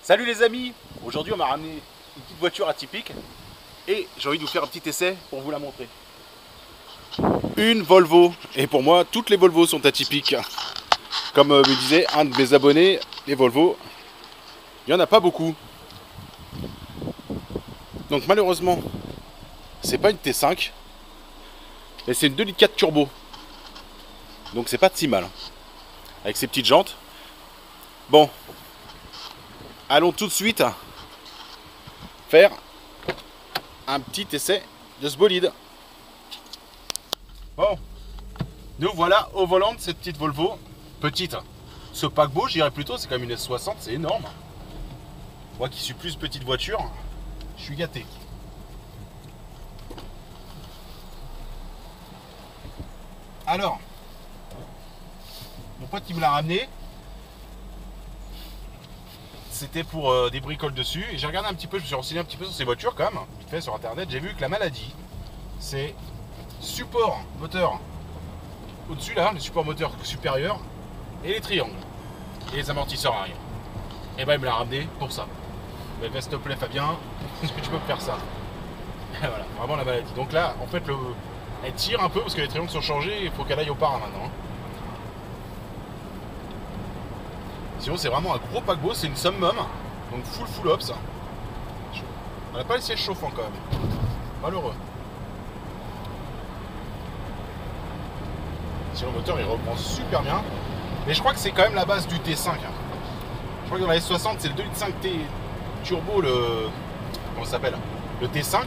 Salut les amis. Aujourd'hui on m'a ramené une petite voiture atypique et j'ai envie de vous faire un petit essai pour vous la montrer. Une Volvo, et pour moi toutes les Volvo sont atypiques. Comme me disait un de mes abonnés, les Volvo, il n'y en a pas beaucoup. Donc malheureusement, c'est pas une T5, mais c'est une 2,4 litres turbo. Donc c'est pas si mal. Avec ses petites jantes. Bon, allons tout de suite faire un petit essai de ce bolide. Bon, nous voilà au volant de cette petite Volvo. Petite, ce paquebot, je dirais plutôt, c'est comme une S60, c'est énorme. Moi qui suis plus petite voiture, je suis gâté. Alors, mon pote qui me l'a ramené, c'était pour des bricoles dessus. Et j'ai regardé un petit peu, je me suis renseigné un petit peu sur ces voitures quand même, vite fait sur internet. J'ai vu que la maladie, c'est support moteur au-dessus là, le support moteur supérieur et les triangles et les amortisseurs arrière. Et ben il me l'a ramené pour ça. Il m'a dit s'il te plaît Fabien, est-ce que tu peux me faire ça? Et voilà, vraiment la maladie. Donc là, en fait, elle tire un peu parce que les triangles sont changés, il faut qu'elle aille au para maintenant. Sinon c'est vraiment un gros paquebot, c'est une summum, donc full ops. On n'a pas les sièges chauffants quand même. Malheureux. Sinon le moteur il reprend super bien. Mais je crois que c'est quand même la base du T5. Je crois que dans la S60 c'est le 2,5 litres T turbo, le. Comment ça s'appelle? Le T5.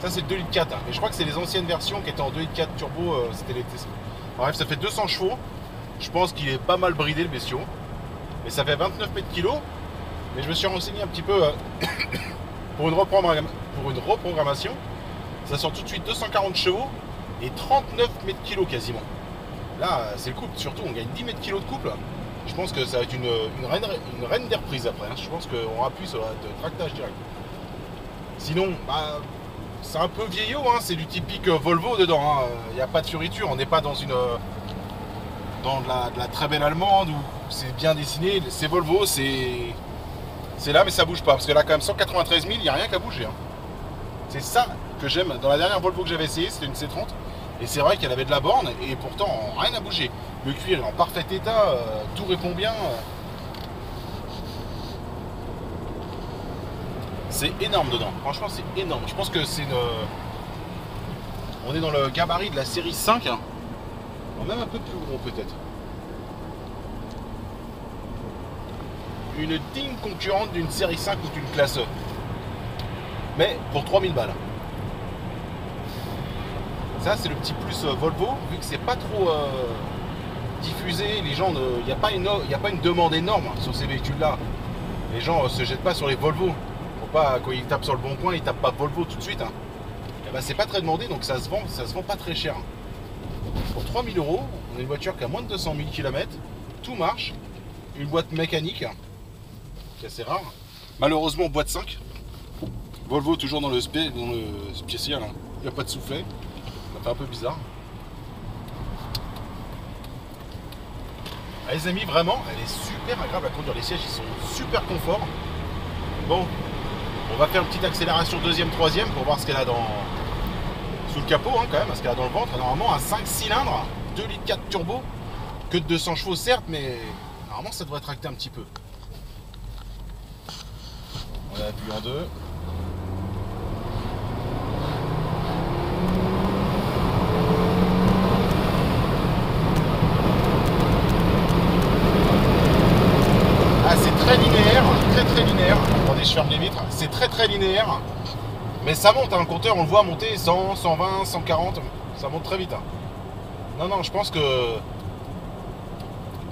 Ça c'est le 2,4 litres. Et je crois que c'est les anciennes versions qui étaient en 2,4 litres turbo, c'était les T5. Bref, ça fait 200 chevaux. Je pense qu'il est pas mal bridé le bestiau. Mais ça fait 29 mètres kg. Mais je me suis renseigné un petit peu pour une reprogrammation. Ça sort tout de suite 240 chevaux et 39 mètres kg quasiment. Là, c'est le couple, surtout on gagne 10 mètres kg de couple. Je pense que ça va être une reine d'air prise après. Je pense qu'on appuie sur le tractage direct. Sinon, bah, c'est un peu vieillot, hein. C'est du typique Volvo dedans. Il n'y a pas de fioriture, on n'est pas dans dans de la très belle allemande où c'est bien dessiné. C'est Volvo, c'est là, mais ça bouge pas. Parce que là, quand même, 193 000, il n'y a rien qu'à bouger. Hein. C'est ça que j'aime. Dans la dernière Volvo que j'avais essayé, c'était une C30. Et c'est vrai qu'elle avait de la borne et pourtant rien à bouger. Le cuir est en parfait état, tout répond bien. C'est énorme dedans. Franchement, c'est énorme. Je pense que c'est une. On est dans le gabarit de la série 5. Hein. Même un peu plus gros peut-être. Une digne concurrente d'une série 5 ou d'une classe E. Mais pour 3000 balles. Ça c'est le petit plus Volvo, vu que c'est pas trop diffusé, les gens, il n'y a pas une demande énorme sur ces véhicules là. Les gens se jettent pas sur les Volvo. Faut pas, quand ils tapent sur le bon coin, ils tapent pas Volvo tout de suite. Hein. Et ben, c'est pas très demandé, donc ça se vend pas très cher. Pour 3000 €, on a une voiture qui a moins de 200 000 km, tout marche, une boîte mécanique, qui est assez rare. Malheureusement boîte 5. Volvo toujours dans le spécial, hein. Il n'y a pas de soufflet. Ça fait un peu bizarre. Ah, les amis, vraiment, elle est super agréable à conduire. Les sièges, ils sont super confort. Bon, on va faire une petite accélération deuxième, troisième pour voir ce qu'elle a sous le capot, hein, quand même, ce qu'elle a dans le ventre. Normalement, un 5 cylindres, 2,4 litres turbo, que de 200 chevaux, certes, mais normalement, ça devrait tracter un petit peu. On appuie en deux. Très linéaire, très linéaire. Attendez, je ferme les vitres. C'est très linéaire. Mais ça monte, hein. Le compteur, on le voit monter 100, 120, 140. Ça monte très vite. Hein. Non, je pense que. De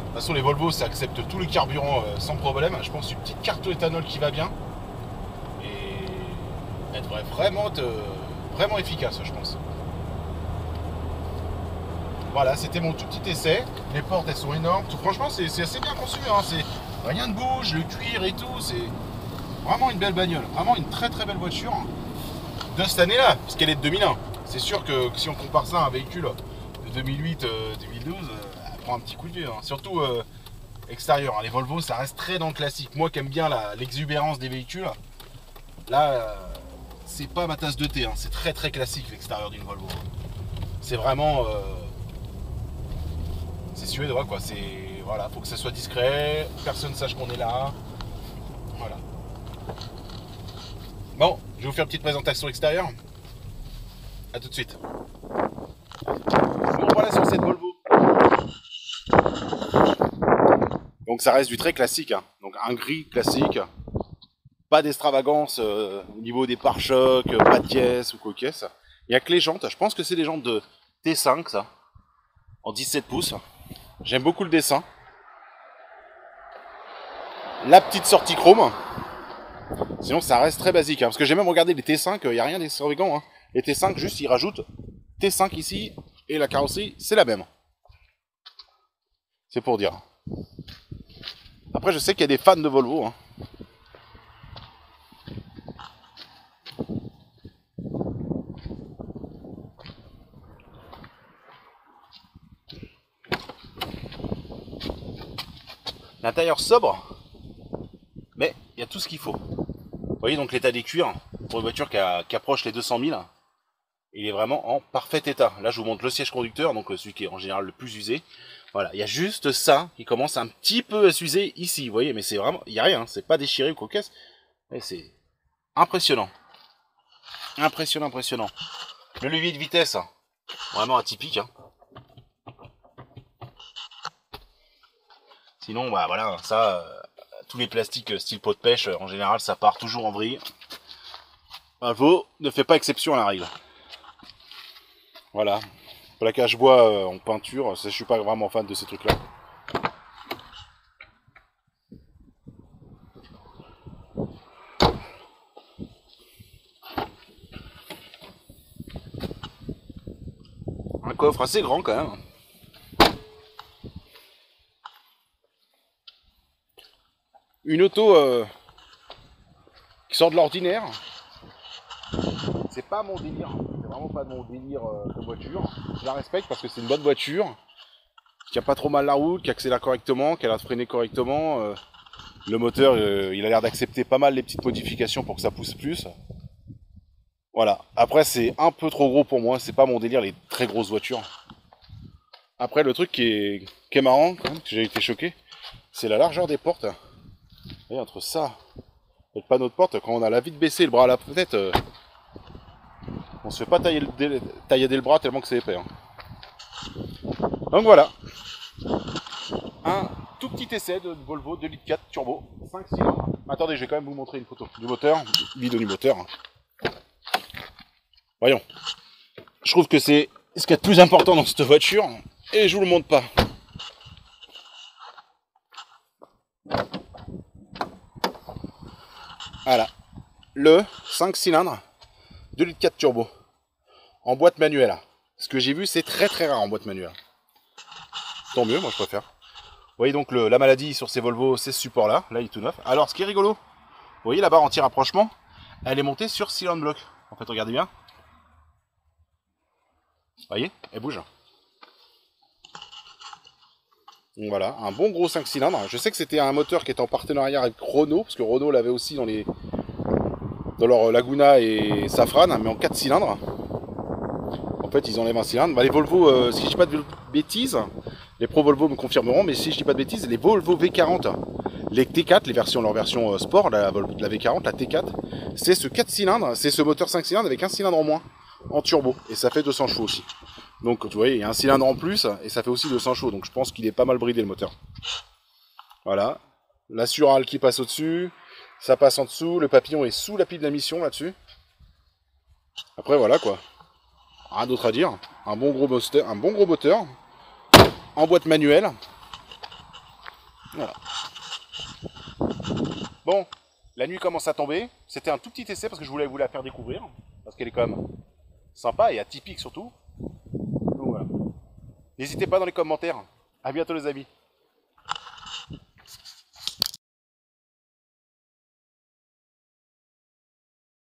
toute façon, les Volvo, ça accepte tout le carburant sans problème. Je pense une petite carte éthanol qui va bien. Et elle devrait vraiment être vraiment efficace, je pense. Voilà, c'était mon tout petit essai. Les portes, elles sont énormes. Franchement, c'est assez bien conçu. Hein. Rien ne bouge, le cuir et tout. C'est vraiment une belle bagnole. Vraiment une très belle voiture. De cette année-là, parce qu'elle est de 2001. C'est sûr que si on compare ça à un véhicule de 2008, 2012, elle prend un petit coup de vieux. Hein. Surtout extérieur. Les Volvo, ça reste très dans le classique. Moi qui aime bien l'exubérance des véhicules, là, c'est pas ma tasse de thé. Hein. C'est très très classique l'extérieur d'une Volvo. C'est vraiment... c'est suédois quoi. Voilà, faut que ça soit discret, personne ne sache qu'on est là. Voilà. Bon, je vais vous faire une petite présentation extérieure. A tout de suite. Donc voilà sur cette Volvo. Donc ça reste du très classique, hein. Donc un gris classique, pas d'extravagance au niveau des pare-chocs, pas de caisse ou quoi caisse. Il n'y a que les jantes, je pense que c'est des jantes de T5 ça, en 17 pouces. J'aime beaucoup le dessin. La petite sortie chrome. Sinon ça reste très basique, hein, parce que j'ai même regardé les T5, il n'y a rien d'extravagant. Hein. Les T5 juste ils rajoutent T5 ici et la carrosserie c'est la même. C'est pour dire. Après je sais qu'il y a des fans de Volvo. Hein. L'intérieur sobre, mais il y a tout ce qu'il faut. Vous voyez donc l'état des cuirs, pour une voiture qui approche les 200 000, il est vraiment en parfait état. Là je vous montre le siège conducteur, donc celui qui est en général le plus usé. Voilà, il y a juste ça qui commence un petit peu à s'user ici, vous voyez, mais c'est vraiment, il n'y a rien, c'est pas déchiré ou cocasse. C'est impressionnant. Impressionnant, impressionnant. Le levier de vitesse, vraiment atypique. Hein. Sinon, bah voilà, ça, tous les plastiques style pot de pêche, en général, ça part toujours en vrille. Volvo ne fait pas exception à la règle. Voilà. Plaquage bois en peinture, je suis pas vraiment fan de ces trucs-là. Un coffre assez grand quand même. Une auto qui sort de l'ordinaire. C'est pas mon délire. C'est vraiment pas mon délire de voiture. Je la respecte parce que c'est une bonne voiture. Qui a pas trop mal la route, qui accélère correctement, qui a l'air de freiner correctement. Le moteur, il a l'air d'accepter pas mal les petites modifications pour que ça pousse plus. Voilà. Après, c'est un peu trop gros pour moi. C'est pas mon délire, les très grosses voitures. Après, le truc qui est marrant, quand même, que j'ai été choqué, c'est la largeur des portes. Et entre ça et le panneau de porte, quand on a la vitre baissée, le bras à la fenêtre, on se fait pas taillader le bras tellement que c'est épais. Hein. Donc voilà. Un tout petit essai de Volvo 2,4 litres turbo, 5 cylindres. Attendez, je vais quand même vous montrer une photo du moteur, vidéo du moteur. Voyons. Je trouve que c'est ce qu'il y a de plus important dans cette voiture, et je vous le montre pas. Voilà. Le 5 cylindres, 2,4 litres turbo, en boîte manuelle. Ce que j'ai vu, c'est très très rare en boîte manuelle. Tant mieux, moi je préfère. Vous voyez donc la maladie sur ces Volvo, c'est ce support-là. Là, il est tout neuf. Alors, ce qui est rigolo, vous voyez la barre anti-rapprochement, elle est montée sur cylinder block. En fait, regardez bien. Vous voyez, elle bouge. Donc voilà, un bon gros 5 cylindres. Je sais que c'était un moteur qui était en partenariat avec Renault, parce que Renault l'avait aussi dans leur Laguna et Safran, mais en 4 cylindres. En fait, ils enlèvent un cylindre. Bah, les Volvo, si je dis pas de bêtises, les pro Volvo me confirmeront, mais si je dis pas de bêtises, les Volvo V40, les T4, leur version sport, la V40, la T4, c'est ce 4 cylindres, c'est ce moteur 5 cylindres avec un cylindre en moins, en turbo, et ça fait 200 chevaux aussi. Donc, tu vois, il y a un cylindre en plus, et ça fait aussi 200 chevaux, donc je pense qu'il est pas mal bridé le moteur. Voilà, la surale qui passe au-dessus, ça passe en dessous, le papillon est sous la pile de la mission là-dessus. Après, voilà quoi. Rien d'autre à dire, un bon gros moteur, en boîte manuelle. Voilà. Bon, la nuit commence à tomber. C'était un tout petit essai parce que je voulais vous la faire découvrir. Parce qu'elle est quand même sympa et atypique surtout. Donc voilà. N'hésitez pas dans les commentaires. A bientôt les amis.